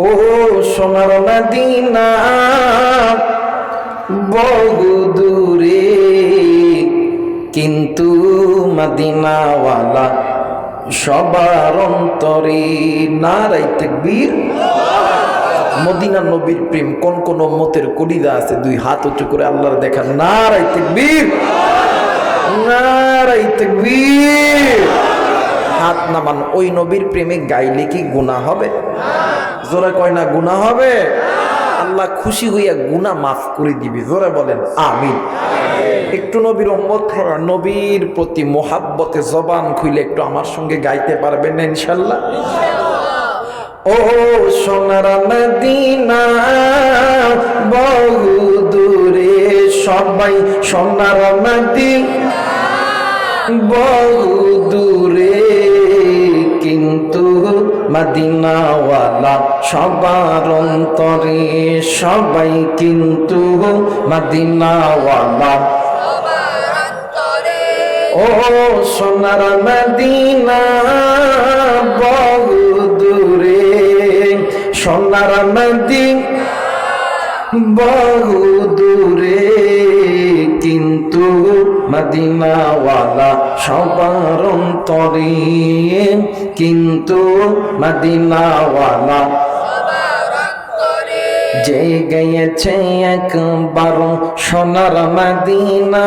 ও সোনার মদিনা বহু দূরে, কিন্তু মদিনাওয়ালা সবার অন্তরে। নারায়ে তাকবীর। মদিনা নবীর প্রেম কোন কোন উম্মতের কলিজা আছে? দুই হাত উঁচু করে আল্লাহর দেখা। নারায়ে তাকবীর, নারায়ে তাকবীর। হাত নামান। ওই নবীর প্রেমে গাইলে কি গুনাহ হবে? জোরে কয় না গুনাহ হবে? আল্লাহ খুশি হইয়া গুনাহ মাফ করে দিবে। জোরে বলেন আমিন। একটু নবীর উম্মত, নবীর প্রতি মোহাব্বতে জবান খুলে একটু আমার সঙ্গে গাইতে পারবেন না ইনশাআল্লাহ? ও সোনার মদিনা বহু দূরে, সবাই সোনার মদিনা বহু দূরে, কিন্তু মদিনাওয়ালা সবার অন্তরে। সবাই কিন্তু মদিনাওয়ালা। ও সোনার মদিনা বহু দূরে, সোনার মদিনা বহু দূরে, কিন্তু মদিনাওয়ালা সবার অন্তরে। কিন্তু মদিনাওয়ালা যে গেয়েছে একবার সোনার মদিনা,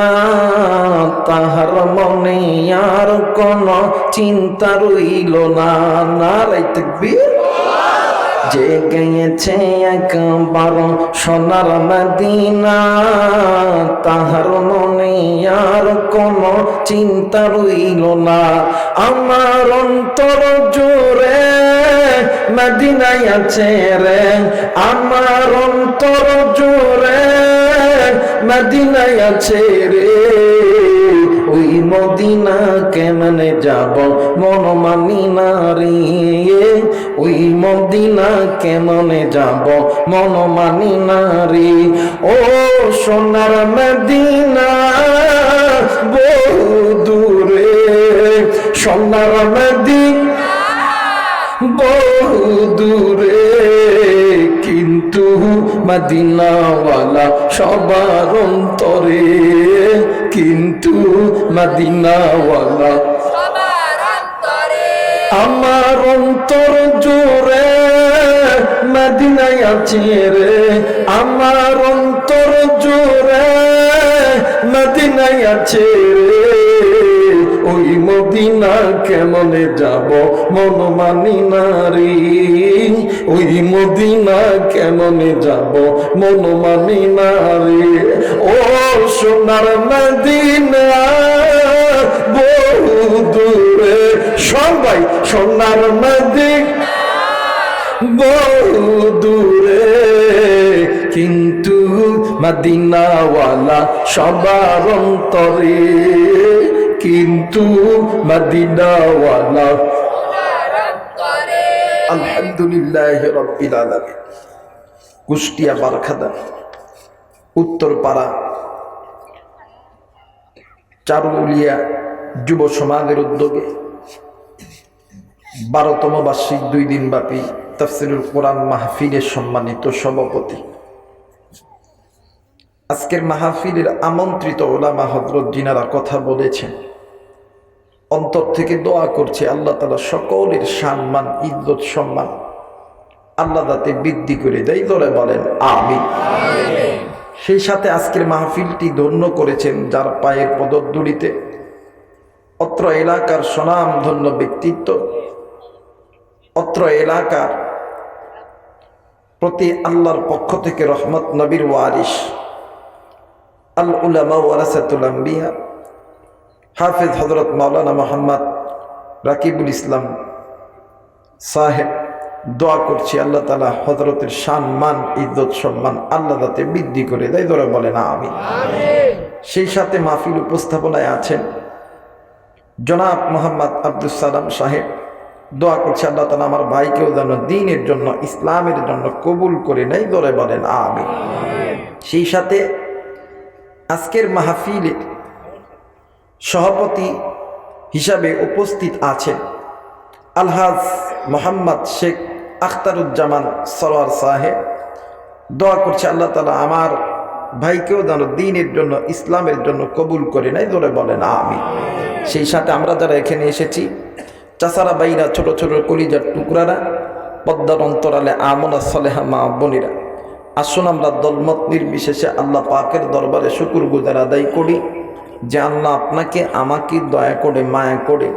তাহার মনে আর কোন চিন্তা রইল না। নারায়ে তাকবীর। যে গেয়েছে একবার সোনার মদিনা, তাহার মনে আর কোন চিন্তা রইল না। আমার অন্তর জুড়ে মদিনায় আছে রে, আমার অন্তর জুড়ে মদিনায় আছে রে। ওই মদিনা কেমনে যাব মন মানি না রে, ওই মদিনা কেমনে যাব মন মানি না রে। ও সোনার মদিনা বহু দূরে, সোনার মদিনা বহু দূরে, কিন্তু মদিনাওয়ালা সবার অন্তরে। কিন্তু মদিনাওয়ালা আমার অন্তর জুড়ে মদিনায় আছে রে, আমার অন্তর জুড়ে মদিনায় আছে রে। ওই মদিনা কেমনে যাব মন মানি না রে, ওই মদিনা কেমনে যাব মন মানি না রে। ও সোনার মদিনা বহু দূরে, সবাই সোনার মদিনা বহু দূরে, কিন্তু মদিনাওয়ালা সবার অন্তরে। কিন্তু মদিনাওয়ালা। আলহামদুলিল্লাহ রাব্বিল আলামিন। কুষ্টিয়া বারখাদা উত্তরপাড়া চারুলিয়া যুব সমাজের উদ্যোগে 12তম বার্ষিক 2 দিনব্যাপী তাফসীরুল কোরআন মাহফিলের সম্মানিত সভাপতি, আজকের মাহফিলের আমন্ত্রিত ওলামা হযরত যিনারা কথা বলেছেন, অন্তর থেকে দোয়া করছে আল্লাহ তাআলা সকলের সম্মান ইজ্জত সম্মান আল্লাহ যাতে বৃদ্ধি করে দেয়। জোরে বলেন আমিন। সেই সাথে আজকের মাহফিলটি ধন্য করেছেন যার পায়ের পদধূলিতে অত্র এলাকার স্বনামধন্য ব্যক্তিত্ব, অত্র এলাকার প্রতি আল্লাহর পক্ষ থেকে রহমত নবীর ওয়ারিস আল উলামা ওয়ারাসাতুল আম্বিয়া হাফেজ হযরত মাওলানা মুহাম্মদ রাকিবুল ইসলাম সাহেব। দোয়া করছি আল্লাহ তাআলা হযরতের সম্মান ইজ্জত সম্মান আল্লাহ যাতে বৃদ্ধি করে দেয়। ধরে বলেন আমিন। সেই সাথে মাহফিল উপস্থাপনায় আছেন জনাব মোহাম্মদ আব্দুস সালাম সাহেব। দোয়া করছি আল্লাহ তাআলা আমার ভাইকেও যেন দ্বীনের জন্য ইসলামের জন্য কবুল করে নেয়। ধরে বলেন আমিন। সেই সাথে আজকের মাহফিলে সভাপতি হিসাবে উপস্থিত আছেন আলহাজ মোহাম্মদ শেখ আখতারুজ্জামান সরোয়ার সাহেব। দোয়া করছে আল্লাহ তাআলা আমার ভাইকেও যেন দ্বীনের জন্য, ইসলামের জন্য কবুল করে নাই, ধরে বলেন আমিন। সেই সাথে আমরা যারা এখানে এসেছি, চাচারা বাইরা, ছোট ছোট কলিজার টুকরারা, পদ্মার অন্তরালে আমনা সলেহা মা বোনেরা, আসুন আমরা দলমত নির্বিশেষে আল্লাহ পাকের দরবারে শুকুর গুজার আদায় করি যে আল্লাহ আপনাকে আমাকে দয়া করে মায়া করে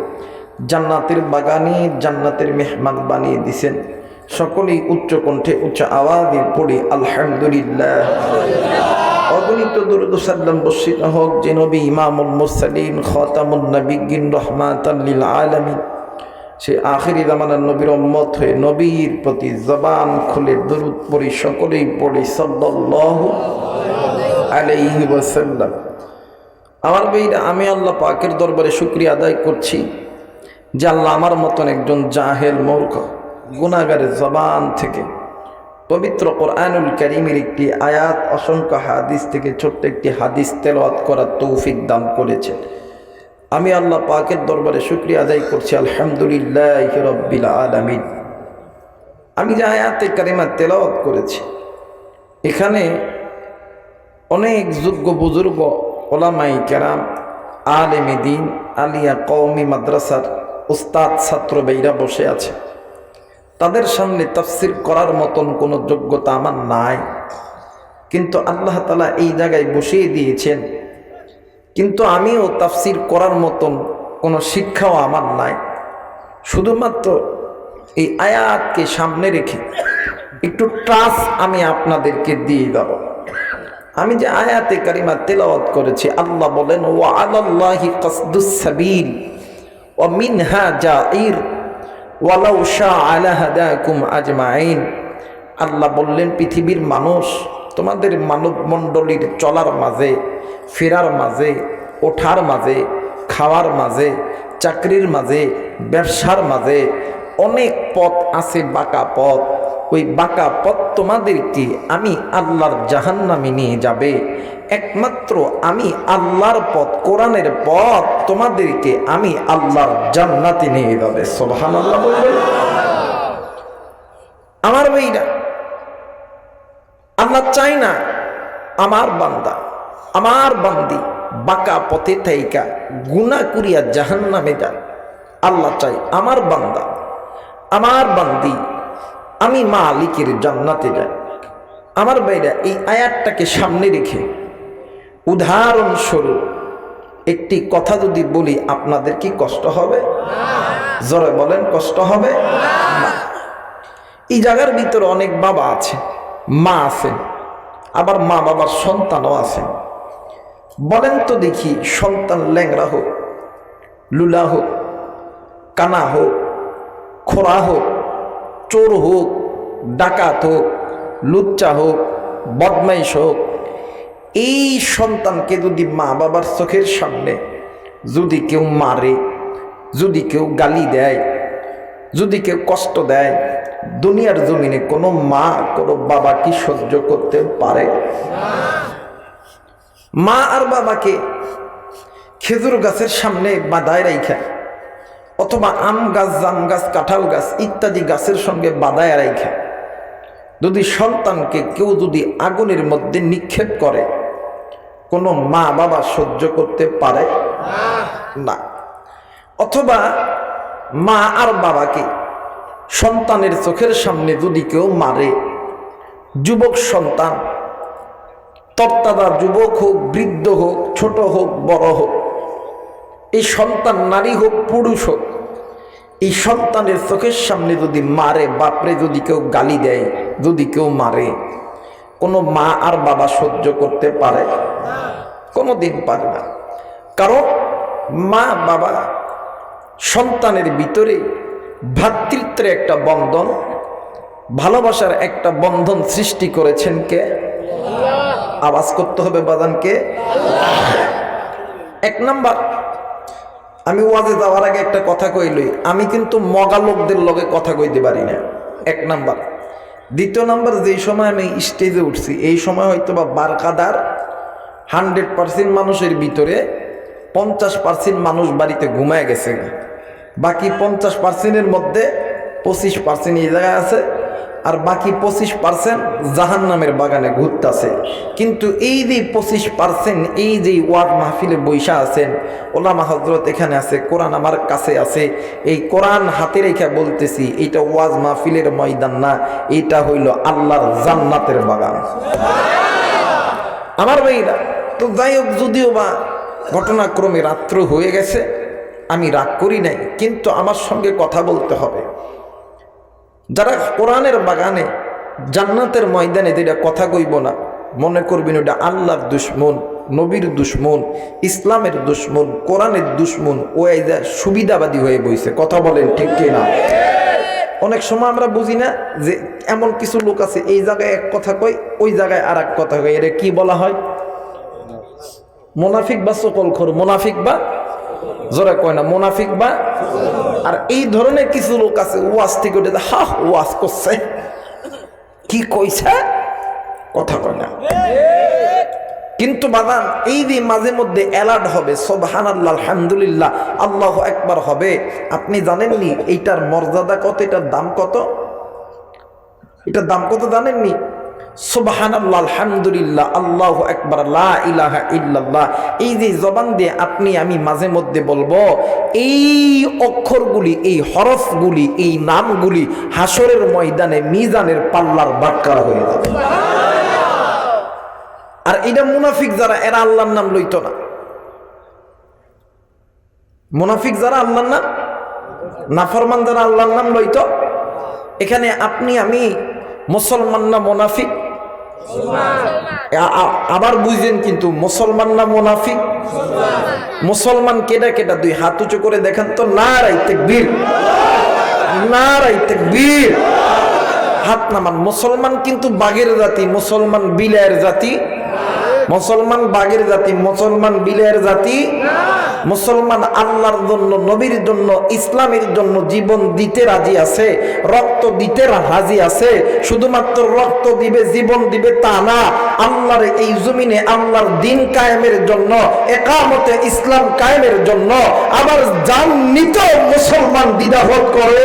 জান্নাতের বাগানে জান্নাতের মেহমান বানিয়ে দিছেন। সকলেই উচ্চ কণ্ঠে উচ্চ আওয়াজে পড়ি আলহামদুলিল্লাহ। অগণিত দুরূদ ও সালাম বর্ষিত হোক যে নবী ইমামুল মুরসালিন খাতামুন নবিয়্যিন রাহমাতাল লিল আলামিন, সে আখিরি জামানার নবীর উম্মত হয়ে নবীর প্রতি জবান খুলে দুরূদ পড়ি, সকলেই পড়ি সাল্লাল্লাহু আলাইহি ওয়াসাল্লাম। আমার ভাইরা, আমি আল্লাহ পাকের দরবারে শুকরিয়া আদায় করছি যে আল্লাহ আমার মতন একজন জাহেল মূর্খ গুনাহগারের জবান থেকে পবিত্র কোরআনুল কারীমের একটি আয়াত, অসংখ্য হাদিস থেকে ছোট্ট একটি হাদিস তেলাওয়াত করার তৌফিক দান করেছেন। আমি আল্লাহ পাকের দরবারে শুকরিয়া আদায় করছি আলহামদুলিল্লাহি রাব্বিল আলামিন। আমি যে আয়াতে কারিমা তেলাওয়াত করেছি, এখানে অনেক যোগ্য বুজুর্গ ওলামায়ে কেরাম, আলেমে দ্বীন, আলিয়া কওমি মাদ্রাসার উস্তাদ ছাত্র ভাইরা বসে আছে। তাদের সামনে তাফসির করার মতন কোনো যোগ্যতা আমার নাই, কিন্তু আল্লাহ তাআলা এই জায়গায় বসিয়ে দিয়েছেন। কিন্তু আমিও তাফসির করার মতন কোনো শিক্ষাও আমার নাই। শুধুমাত্র এই আয়াতকে সামনে রেখে একটু ট্রাস আমি আপনাদেরকে দিয়ে দেব। আমি যে আয়াতে কারিমা তেলাওয়াত করেছি, আল্লাহ বলেন ওয়া আলাল্লাহি কাসদুস সাবিল ওয়া মিনহা জাইর ওয়ালাউ শাআ লাহাদাকুম আজমাইন। আল্লাহ বললেন পৃথিবীর মানুষ, তোমাদের মানব মণ্ডলীর চলার মাঝে, ফেরার মাঝে, ওঠার মাঝে, খাওয়ার মাঝে, চাকরির মাঝে, ব্যবসার মাঝে অনেক পথ আছে, বাঁকা পথ। ওই বাঁকা পথ তোমাদেরকে আমি আল্লাহর জাহান্নামে নিয়ে যাবে। একমাত্র আমি আল্লাহর পথ, কোরআনের পথ তোমাদেরকে আমি আল্লাহর জান্নাতে নিয়ে যাবে। সুবহানাল্লাহ বলবেন। আমার ভাইরা, আল্লাহ চাই না আমার বান্দা, আমার বান্দি বাঁকা পথে থাইকা গুনাহ করিয়া জাহান্নামে যায়। আল্লাহ চাই আমার বান্দা, আমার বান্দি আমি মালিকের জান্নাতে যাই। আমার ভাইরা, এই আয়াতটাকে সামনে রেখে উদাহরণস্বরূপ একটি কথা যদি বলি, আপনাদের কি কষ্ট হবে? জোরে বলেন, কষ্ট হবে না? এই জায়গার ভিতরে অনেক বাবা আছে, মা আছেন, আবার মা বাবার সন্তানও আছেন। বলেন তো দেখি, সন্তান ল্যাংড়া হোক, লুলা হোক, কানা হোক, খোড়া হোক, চোর হোক, ডাকাত হোক, লুচ্চা হোক, বদমাইশ হোক, এই সন্তানকে যদি মা বাবার চোখের সামনে যদি কেউ মারে, যদি কেউ গালি দেয়, যদি কেউ কষ্ট দেয়, দুনিয়ার জমিনে কোনো মা কোনো বাবা কি সহ্য করতে পারে? মা আর বাবাকে খেজুর গাছের সামনে বাঁধায় রাইখা, অথবা আম গাছ, জাম গাছ, কাঁঠাল গাছ ইত্যাদি গাছের সঙ্গে বাঁধায় রাইখা যদি সন্তানকে কেউ যদি আগুনের মধ্যে নিক্ষেপ করে, কোনো মা বাবা সহ্য করতে পারে না। অথবা মা আর বাবাকে সন্তানের চোখের সামনে যদি কেউ মারে, যুবক সন্তান, তরতাজা যুবক হোক, বৃদ্ধ হোক, ছোট হোক, বড় হোক, এই সন্তান নারী হোক, পুরুষ হোক, এই সন্তানের চোখের সামনে যদি মারে, বাপরে যদি কেউ গালি দেয়, যদি কেউ মারে, কোনো মা আর বাবা সহ্য করতে পারে? কোনোদিন পারে না। কারণ মা বাবা সন্তানের ভিতরে ভ্রাতৃত্বের একটা বন্ধন, ভালোবাসার একটা বন্ধন সৃষ্টি করেছেন কে? আওয়াজ করতে হবে বাদানকে। এক নাম্বার, আমি ওয়াজে যাওয়ার আগে একটা কথা কইলই, আমি কিন্তু মগা লোকদের লগে কথা কইতে পারি না, এক নাম্বার। দ্বিতীয় নাম্বার, যেই সময় আমি স্টেজে উঠছি, এই সময় হয়তো বা বারকাদার 100% মানুষের ভিতরে 50% মানুষ বাড়িতে ঘুমায় গেছে, বাকি 50%-এর মধ্যে 25% এই জায়গায় আছে, আর বাকি 25% জাহান্নামের বাগানে ঘুরতেছে। কিন্তু এই যে 25% এই যে ওয়াজ মাহফিলে বৈশা আছেন, ওলামা হযরত এখানে আছে, কোরআন আমার কাছে আছে, এই কোরআন হাতে রেখে বলতেছি, এইটা ওয়াজ মাহফিলের ময়দান না, এইটা হইল আল্লাহর জান্নাতের বাগান। আমার ভাইরা, তো যাই হোক, যদিও বা ঘটনাক্রমে রাত্র হয়ে গেছে, আমি রাগ করি নাই, কিন্তু আমার সঙ্গে কথা বলতে হবে। যারা কোরআনের বাগানে জান্নাতের ময়দানে যেটা কথা কইব না, মনে করবেন ওটা আল্লাহর দুশ্মন, নবীর দুশ্মন, ইসলামের দুশ্মন, কোরআনের দুশ্মন, ও এই যে সুবিধাবাদী হয়ে বইছে। কথা বলেন ঠিক কিনা? অনেক সময় আমরা বুঝি না যে এমন কিছু লোক আছে এই জায়গায় এক কথা কয়, ওই জায়গায় আর এক কথা কয়। এটা কি বলা হয়? মুনাফিক বা সকলখোর। মুনাফিক বা, জোরে কয় না, মুনাফিক বা। আর এই ধরনের কিছু লোক আছে ওয়াজ থেকে উঠে হা ওয়াজ করছে, কি কইছে, কথা কয় না। কিন্তু বাদান এই যে মাঝে মধ্যে অ্যালার্ট হবে, সুবহানাল্লাহ, আলহামদুলিল্লাহ, আল্লাহু আকবার হবে, আপনি জানেননি এইটার মর্যাদা কত, এটার দাম কত? এটার দাম কত জানেননি? সুবহানাল্লাহ, আলহামদুলিল্লাহ, আল্লাহু আকবার, লা ইলাহা ইল্লাল্লাহ, এই যে জবান দিয়ে আপনি আমি মাঝে মধ্যে বলবো, এই অক্ষরগুলি, এই হরফগুলি, এই নামগুলি হাসরের ময়দানে মিজানের পাল্লার বাটখারা হয়ে যাবে। আর এটা মুনাফিক যারা, এরা আল্লাহর নাম লইতো না। মুনাফিক যারা আল্লাহর নাম, নাফরমান যারা আল্লাহর নাম লইতো, এখানে আপনি আমি মুসলমান না মুনাফিক? আবার বুঝলেন কিন্তু, মুসলমান না মুনাফিক? মুসলমান কেডা কেডা? দুই হাত উঁচু করে দেখেন তো। নারায়ে তাকবীর, নারায়ে তাকবীর। হাত নামান। মুসলমান কিন্তু বাঘের জাতি, মুসলমান বিলায়ের জাতি। মুসলমান বাঘের জাতি, মুসলমান বিলায়ের জাতি। মুসলমান আল্লাহর জন্য, নবীর জন্য, ইসলামের জন্য জীবন দিতে রাজি আছে, রক্ত দিতে রাজি আছে। শুধুমাত্র রক্ত দিবে, জীবন দিবে তা না, আল্লাহর এই জমিনে আল্লাহর দ্বীন কায়েমের জন্য, ইকামতে ইসলাম কায়েমের জন্য আবার জান নিতেও মুসলমান দ্বিধাবোধ করে।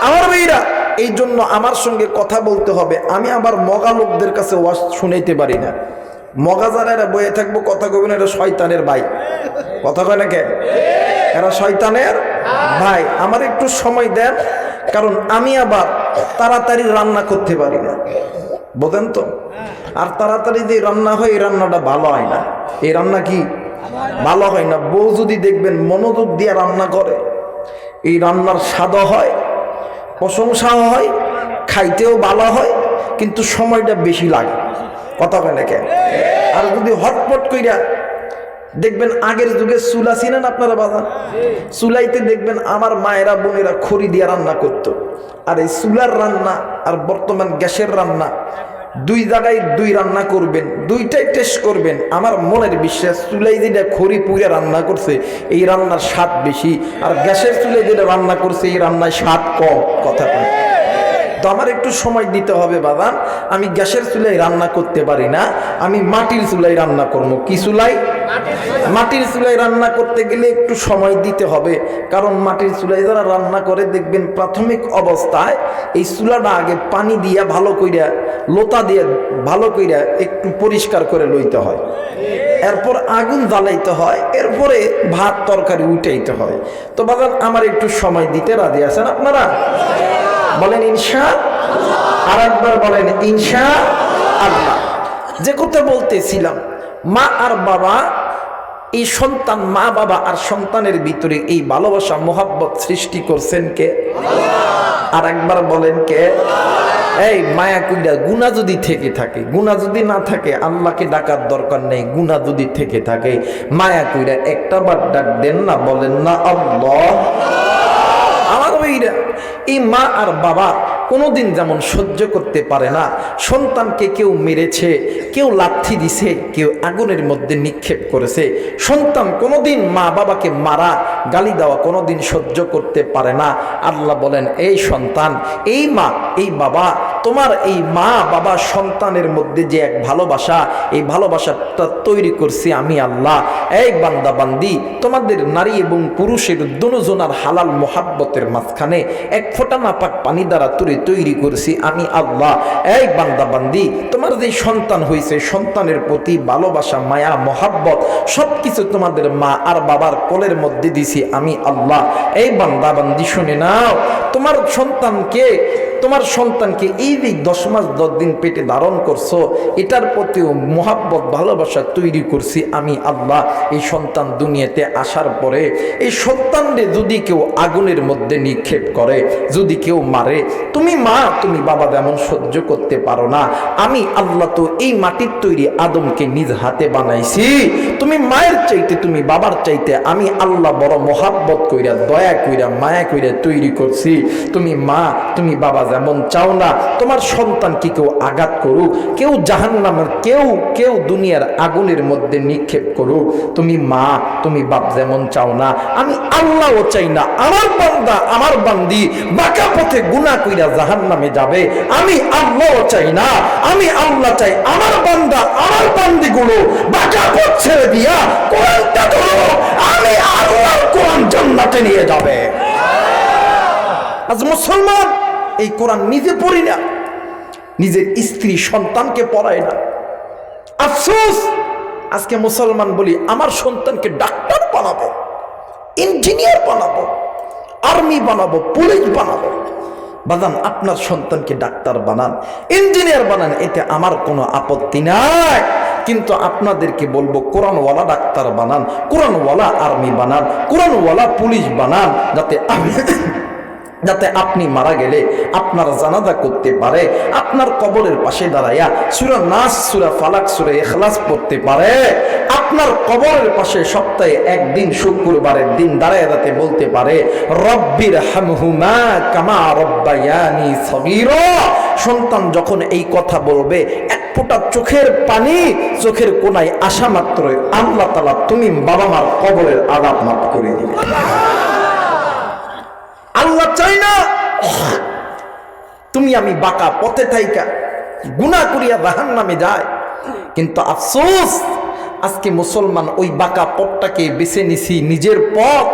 আমার ভাইরা, এই জন্য আমার সঙ্গে কথা বলতে হবে। আমি আবার মগা লোকদের কাছে ওয়াজ শুনাইতে পারি না। মগা যারা, এরা বয়ে থাকবো, কথা কইবেন এরা শয়তানের ভাই। কথা কয় না কে? এরা শয়তানের ভাই। আমার একটু সময় দেন, কারণ আমি আবার তাড়াতাড়ি রান্না করতে পারি না, বোঝেন তো? আর তাড়াতাড়ি যে রান্না হয়, এই রান্নাটা ভালো হয় না। এই রান্না কি ভালো হয় না। বউ যদি দেখবেন মনোযোগ দিয়ে রান্না করে, এই রান্নার স্বাদও হয়, প্রশংসাও হয়, খাইতেও ভালো হয়, কিন্তু সময়টা বেশি লাগে। কথা কয় না কে? আর যদি হটপট কইরা দেখবেন, আগের যুগে চুলা ছিলেন আপনারা বাজান, চুলাইতে দেখবেন আমার মায়েরা বোনেরা খড়ি দিয়ে রান্না করতো। আর এই চুলার রান্না আর বর্তমান গ্যাসের রান্না, দুই জায়গায় দুই রান্না করবেন, দুইটাই টেস্ট করবেন। আমার মনের বিশ্বাস, চুলাই যেটা খড়ি পুড়ে রান্না করছে, এই রান্নার স্বাদ বেশি, আর গ্যাসের চুলাই যেটা রান্না করছে, এই রান্নায় স্বাদ কম। কথা কয়। তো আমার একটু সময় দিতে হবে বাবান। আমি গ্যাসের চুলায় রান্না করতে পারি না, আমি মাটির চুলায় রান্না করবো। কি চুলাই? মাটির চুলায় রান্না করতে গেলে একটু সময় দিতে হবে, কারণ মাটির চুলায় যারা রান্না করে দেখবেন প্রাথমিক অবস্থায় এই চুলাটা আগে পানি দিয়া ভালো কইরা, লোতা দিয়ে ভালো কইরা একটু পরিষ্কার করে লইতে হয়, এরপর আগুন জ্বালাইতে হয়, এরপরে ভাত তরকারি উঠাইতে হয়। তো বাবান, আমার একটু সময় দিতে রাজি আছেন আপনারা? বলেন ইনশাআল্লাহ। আর একবার বলেন ইনশাআল্লাহ। যে কথা বলতেছিলাম, মা আর বাবা, এই সন্তান, মা বাবা আর সন্তানের ভিতরে এই ভালোবাসা মোহাব্বত সৃষ্টি করছেন কে? আর একবার বলেন কে? এই মায়া কুইডা, গুনাহ যদি থেকে থাকে, গুনাহ যদি না থাকে আল্লাহকে ডাকার দরকার নেই। গুনাহ যদি থেকে থাকে, মায়া কুইডা একটা বার ডাক দেন না, বলেন না আল্লাহ। আমার ভাইরা, এই মা আর বাবা কোনোদিন যেমন সহ্য করতে পারে না, সন্তানকে কেউ মেরেছে, কেউ লাথি দিছে, কেউ আগুনের মধ্যে নিক্ষেপ করেছে, সন্তান কোনোদিন মা বাবাকে মারা, গালি দেওয়া কোনোদিন সহ্য করতে পারে না। আল্লাহ বলেন, এই সন্তান, এই মা, এই বাবা, তোমার এই মা বাবা সন্তানের মধ্যে যে এক ভালোবাসা, এই ভালোবাসাটা তৈরি করছি আমি আল্লাহ। এই বান্দা বান্দি, তোমাদের নারী এবং পুরুষের দুজনার হালাল মোহাব্বতের মাঝখানে এক ফোঁটা নাপাক পানি দ্বারা তৈরি করছি আমি আল্লাহ। এই বান্দা বান্দি, তোমার যে সন্তান হয়েছে, সন্তানের প্রতি ভালোবাসা, মায়া, মোহাব্বত সবকিছু তোমাদের মা আর বাবার কোলের মধ্যে দিছি আমি আল্লাহ। এই বান্দা বান্দি শুনে নাও, তোমার সন্তানকে এই যে 10 মাস 10 দিন পেটে ধারণ করছো, এটার প্রতিও মোহাব্বত ভালোবাসা তৈরি করছি আমি আল্লাহ। এই সন্তান দুনিয়াতে আসার পরে এই সন্তানরে যদি কেউ আগুনের মধ্যে নিক্ষেপ করে, যদি কেউ মারে, তুমি মা তুমি বাবা যেমন সহ্য করতে পারো না, আমি আল্লাহ তো এই মাটির তৈরি আদমকে নিজ হাতে বানাইছি। তুমি মায়ের চাইতে, তুমি বাবার চাইতে আমি আল্লাহ বড় মোহাব্বত কইরা, দয়া কইরা, মায়া কইরা তৈরি করছি। তুমি মা তুমি বাবা যেমন চাও না তোমার সন্তানকে কেউ আঘাত করুক, কেউ জাহান্নামের, কেউ দুনিয়ার আগুনের মধ্যে নিক্ষেপ করুক, তুমি মা তুমি বাপ যেমন চাও না, আমি আল্লাহও চাই না আমার বান্দা আমার বান্দি বাঁকা পথে গুনাহ কইরা জাহান্নামে যাবে। আমি আল্লাহও চাই না, আমি আল্লাহ চাই আমার বান্দা আমার বান্দিগুলো বাঁকা পথ ছেড়ে দিয়া কোরআনটা ধরো, আমি আল্লাহর কোরআন জান্নাতে নিয়ে যাবে। আজ মুসলমান এই কোরআন নিজে পড়ি না, নিজের স্ত্রী সন্তানকে পড়ায় না। আফসোস, আজকে মুসলমান বলি আমার সন্তানকে ডাক্তার বানাবো, ইঞ্জিনিয়ার বানাবো, আর্মি বানাবো, পুলিশ বানাবো। বাজান, আপনার সন্তানকে ডাক্তার বানান, ইঞ্জিনিয়ার বানান, এতে আমার কোনো আপত্তি নাই। কিন্তু আপনাদেরকে বলবো কোরআনওয়ালা ডাক্তার বানান, কোরআনওয়ালা আর্মি বানান, কোরআনওয়ালা পুলিশ বানান, যাতে আপনি মারা গেলে আপনার জানাজা করতে পারে, আপনার কবরের পাশে দাঁড়াইয়া সূরা নাস, সূরা ফালাক, সূরা ইখলাস পড়তে পারে, আপনার কবরের পাশে সপ্তাহে একদিন শুক্রবারের দিন দাঁড়ায় যাতে বলতে পারে রব্বির হামহুমা কামা রব্বায়ানি সগীরা। সন্তান যখন এই কথা বলবে, এক ফোঁটা চোখের পানি চোখের কোনায় আসা মাত্রই আল্লাহ তাআলা তুমি বাবা মার কবরের আযাব মাফ করে দিবে। আল্লাহ চাই না তুমি আমি বাঁকা পথে থাইকা গুনাহ করিয়া জাহান্নামে যায়। কিন্তু আফসোস, আজকে মুসলমান ওই বাঁকা পথটাকে বেছে নিছি নিজের পথ,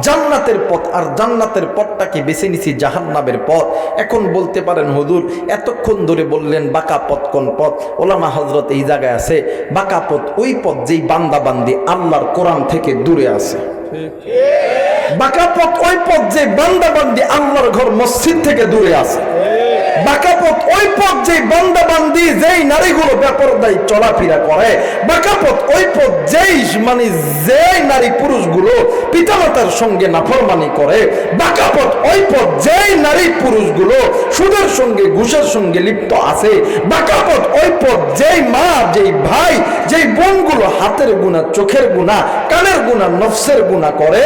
জান্নাতের পথ, আর জান্নাতের পথটাকে বেছে নিছি জাহান্নামের পথ। এখন বলতে পারেন হুজুর এতক্ষণ ধরে বললেন বাঁকা পথ কোন পথ? ওলামা হযরত এই জায়গায় আছে, বাঁকা পথ ওই পথ যেই বান্দা বান্দি আল্লাহর কোরআন থেকে দূরে আছে। বাঁকা পথ ওই পথ যে বান্দা বান্দি আল্লাহর ঘর মসজিদ থেকে দূরে আছে। বাঁকা পথ ওই পথ যে বান্দা বান্দি যেই নারীগুলো বেপরদায় চলাফেরা করে। বাঁকা পথ ওই পথ যেই নারী পুরুষগুলো পিতামাতার সঙ্গে নাফরমানি করে। বাঁকা পথ ওই পথ যেই নারী পুরুষগুলো সুদের সঙ্গে ঘুষের সঙ্গে লিপ্ত আছে। বাঁকা পথ ওই পথ যেই মা, যেই ভাই, যেই বোনগুলো হাতের গুনাহ, চোখের গুনাহ, কানের গুনাহ, নফসের গুনাহ করে।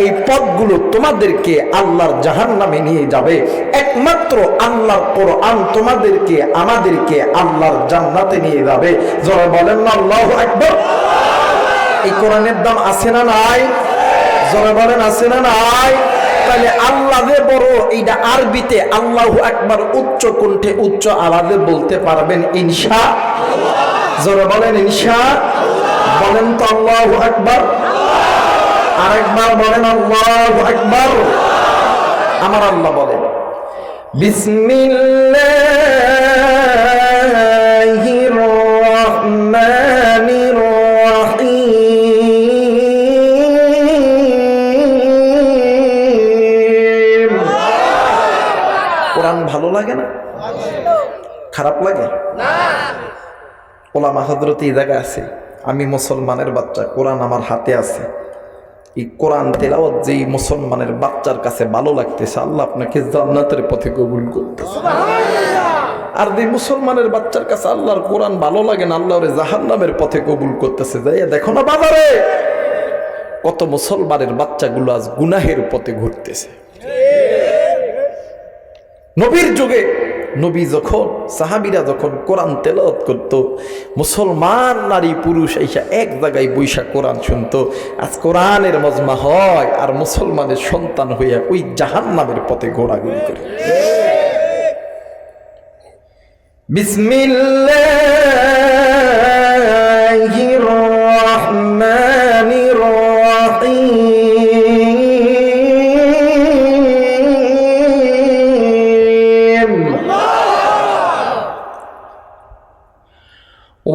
এই পথগুলো তোমাদেরকে আল্লাহর জাহান্নামে নিয়ে যাবে। একমাত্র আল্লাহর কোরআন তোমাদেরকে আমাদেরকে আল্লাহর জান্নাতে নিয়ে যাবে। যারা বলেন না আল্লাহু আকবার। এই কোরআনের দাম আছে না নাই? যারা বলেন আছে না নাই? তাহলে আল্লাহ যে বড়, এইটা আরবিতে আল্লাহু আকবার উচ্চ কণ্ঠে উচ্চ আওয়াজে বলতে পারবেন ইনশাআল্লাহ। যারা বলেন ইনশাআল্লাহ, বলেন তো আল্লাহু আকবার। আরেকবার বলেন আল্লাহু আকবার। আমার আল্লাহ বলেন বিসমিল্লাহির রহমানির রহিম। কোরআন ভালো লাগে না? খারাপ লাগে না? ওলামা হযরত এই জায়গা আছে, আমি মুসলমানের বাচ্চা, কোরআন আমার হাতে আছে। এই কোরআন তেলাওয়াত যেই মুসলমানের বাচ্চার কাছে ভালো লাগতেছে, আল্লাহ আপনাকে জান্নাতের পথে কবুল করতেছে। আর যে মুসলমানের বাচ্চার কাছে আল্লাহর কোরআন ভালো লাগে না, আল্লাহর জাহান্নামের পথে কবুল করতেছে। যাইয়া দেখো না বাজারে কত মুসলমানের বাচ্চাগুলো আজ গুনাহের পথে ঘুরতেছে। নবীর যুগে নবী যখন, সাহাবীরা যখন কোরআন তেলাওয়াত করত, মুসলমান নারী পুরুষ এসে এক জায়গায় বৈশা কোরআন শুনতো। আজ কোরআনের মজমা হয় আর মুসলমানের সন্তান হইয়া ওই জাহান্নামের পথে ঘোরাঘুরি করে। বিসমিল্লাহির রহমানির রহিম।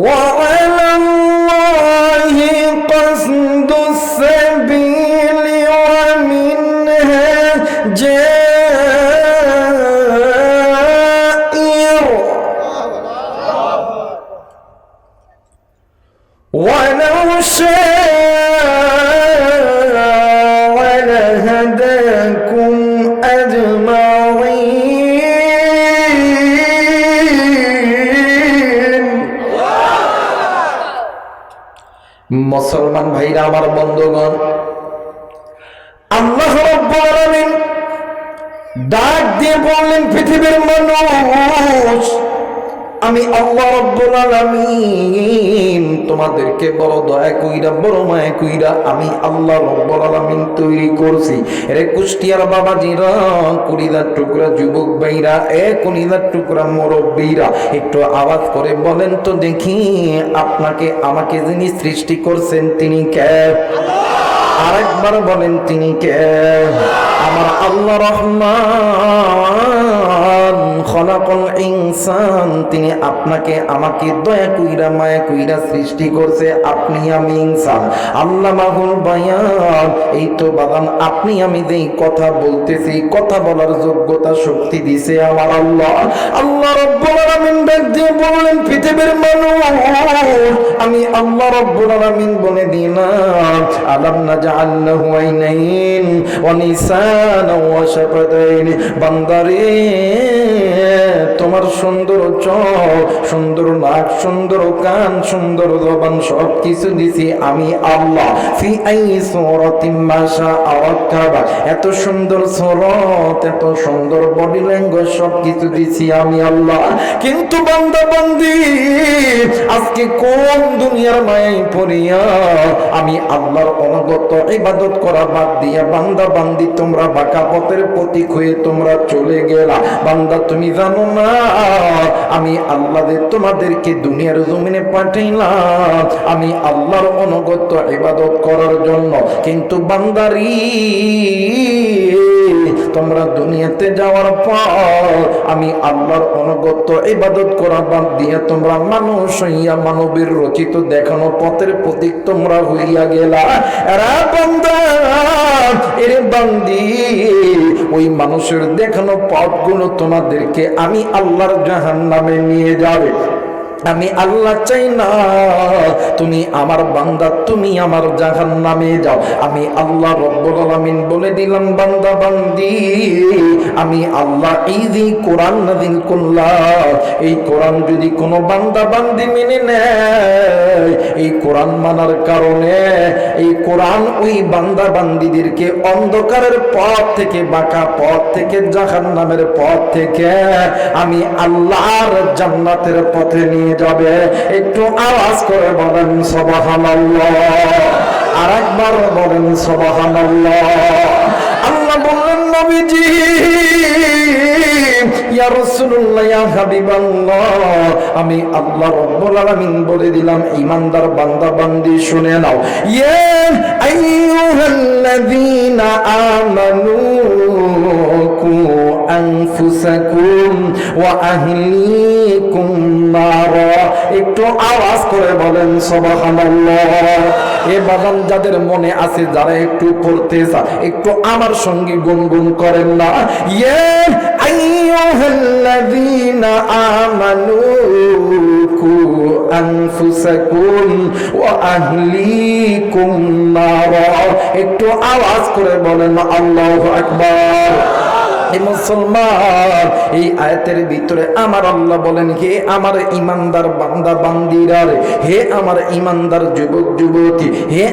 وعلى الله قصد السبيل ومنها جائر ولو شاء لهداكم أجمعين। মুসলমান ভাইরা আমার বন্ধুগণ, আল্লাহ রাব্বুল আলামিন ডাক দিয়ে বললেন, পৃথিবীর মানুষ, আমি আল্লাহ রাব্বুল আলামিন তোমাদেরকে বড় দয়া কইরা, বড় মায়া কইরা আমি আল্লাহ রাব্বুল আলামিন তৈরি করছি। রে কুষ্টিয়ার বাবাজিরা, কুড়িদার টুকরা যুবক ভাইরা, কুড়িদার টুকরা মুরব্বীরা, একটু আওয়াজ করে বলেন তো দেখি, আপনাকে আমাকে যিনি সৃষ্টি করছেন তিনি কে? আরেকবার বলেন, তিনি কে? আমার আল্লাহ রহমান খলাকুল ইনসান, তিনি আপনাকে আমাকে দয়া কইরা মায়া কইরা সৃষ্টি করছে। আপনি আমি ইনসান, আল্লামাহুল বায়ান। এই তো বাদাম আপনি আমি যেই কথা বলতেছি, কথা বলার যোগ্যতা শক্তি দিছে আমার আল্লাহ। আল্লাহ রাব্বুল আলামিন ডাক দিয়ে বললেন, পৃথিবীর মানুষ, আমি আল্লাহ রাব্বুল আলামিন বলে দিলাম, আলাম নাজআল লাহু আইনাইন ওয়া লিসানা ওয়া শাফাতাইন। বান্দারে, তোমার সুন্দর চোখ, সুন্দর নাক, সুন্দর কান, সুন্দর জবান, সব কিছু দিছি আমি আল্লাহ। ফি আই সূরাতিন মা শাআ রাক্কাবা, এত সুন্দর সুরত, এত সুন্দর বডি ল্যাঙ্গুয়েজ, সব কিছু দিছি আমি আল্লাহ। কিন্তু বান্দা বান্দি আজকে কোন দুনিয়ার মায়ায় পড়িয়া আমি আল্লাহর অনুগত ইবাদত করা বাদ দিয়া বান্দা বান্দি তোমরা বাঁকা পথের প্রতীক হয়ে তোমরা চলে গেলা। বান্দা, তুমি জানো না আমি আল্লাহ তোমাদেরকে দুনিয়ার জমিনে পাঠাইলাম আমি আল্লাহর অনুগত ইবাদত করার জন্য। কিন্তু বান্দারি, তোমরা দুনিয়াতে যাওয়ার পর আমি আল্লাহর অনুগত ইবাদত করা বাদ দিয়ে তোমরা মানুষ হইয়া মানবের রচিত দেখানো পথের প্রতীক তোমরা হইয়া গেলা। এরা বান্দা, এরে বান্দি, ওই মানুষের দেখানো পথগুলো তোমাদেরকে আমি আল্লাহর জাহান্নামে নিয়ে যাবে। আমি আল্লাহ চাই না তুমি আমার বান্দা, তুমি আমার জাহান্নামে যাও। আমি আল্লাহ রাব্বুল আলামিন বলে দিলাম, বান্দা বান্দি, আমি আল্লাহ এই যে কোরআন নাযিল করলাম, এই কোরআন যদি কোনো বান্দা বান্দি মেনে নেয়, এই কোরআন মানার কারণে এই কোরআন ওই বান্দা বান্দিদেরকে অন্ধকারের পথ থেকে, বাঁকা পথ থেকে, জাহান্নামের পথ থেকে আমি আল্লাহর জান্নাতের পথে নিয়ে যাবে। একটু আওয়াজ করে বলেন সুবহানাল্লাহ, আরেকবার বলেন সুবহানাল্লাহ। আল্লাহ বললেন, নবীজি, ইয়া রাসূলুল্লাহ, ইয়া হাবিবাল্লাহ, আমি আল্লাহ রাব্বুল আলামিন বলে দিলাম, ঈমানদার বান্দা বান্দি শুনে নাও। ইয়া আইয়ুহাল্লাযীনা আমানু কু আনফুসাকুম ওয়া আহলিকুম নারা। একটু আওয়াজ করে বলেন সুবহানাল্লাহ। এ বাদাম, যাদের মনে আছে, যারা একটু পড়তে চায়, একটু আমার সঙ্গে গুনগুন করেন না। ইয়া আইয়ুহাল্লাযীনা আমানু কু আনফুসাকুম ওয়া আহলিকুম নারা। একটু আওয়াজ করে বলেন আল্লাহু আকবার। এই মুসলমান, এই আয়াতের ভিতরে আমার আল্লাহ বলেন, হে আমার ইমানদার বান্দা বান্দিরা, হে আমার ইমানদার যুবক যুবতী, হে